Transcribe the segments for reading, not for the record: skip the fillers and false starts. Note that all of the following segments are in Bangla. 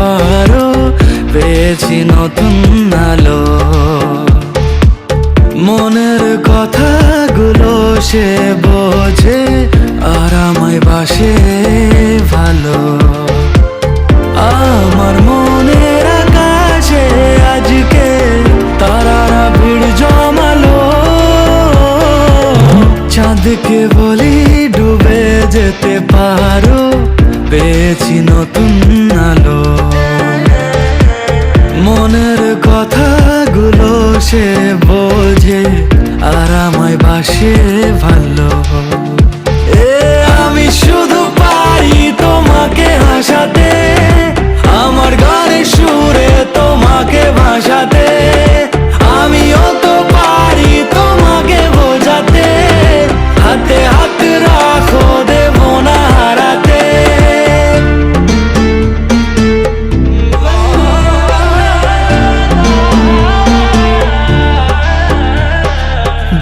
পারো, পেয়েছি নতুন আলো। মনের কথাগুলো সে বোঝে, আর আমায় বাসে ভালো। আমার মনের আকাশে আজকে তারারা ভিড় জমালো। চাঁদকে বলি ডুবে যেতে পারো, পেয়েছি নতুন আলো। মনের কথাগুলো সে বোঝে, আর আমায় বাসে ভালো। আমি শুধু পারি তোমাকে হাসাতে, আমার গানের সুরে তোমাকে ভাসাতে। আমিও তো পারি তোমাকে বোঝাতে, হাতে হাত রাখো দেব না হারাতে।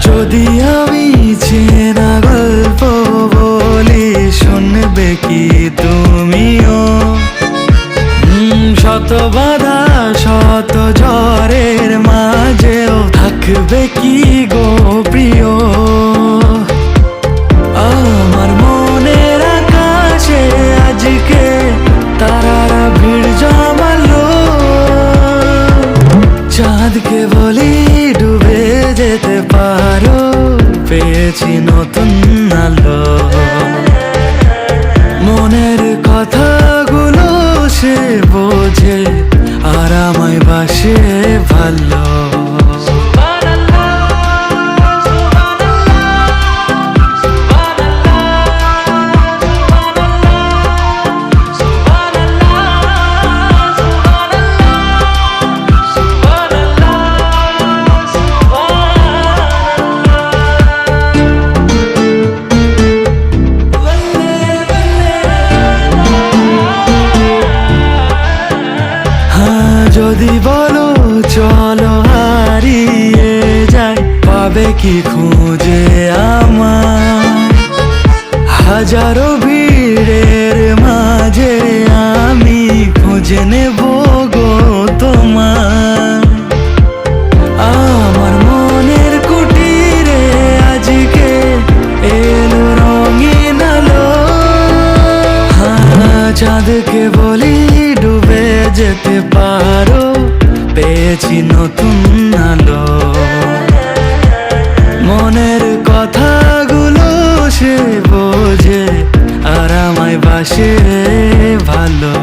যদি আমি চেনা গল্প বলি, শুনবে কি তুমিও? শত বাধা শত ঝড়ের মাঝেও থাকবে কি গো প্রিয়? আমার মনের আকাশে আজকে তারারা ভিড় জমালো। চাঁদকে বলি ডুবে যেতে পারো, পেয়েছি নতুন আলো। মনের কথাগুলো সে বোঝে, আর আমায় বাসে ভালো। যদি বলো চলো হারিয়ে যাই, পাবে কি খুঁজে আমার? হাজারো ভিড়ের মাঝে আমি খুঁজে নেব গো তোমার। আমার মনের কুটিরে আজকে এলো রঙিন আলো। চাঁদকে বলি ডুবে যেতে পারো, পেয়েছি নতুন আলো। মনের কথাগুলো সে বোঝে, আর আমায় বাসে ভালো।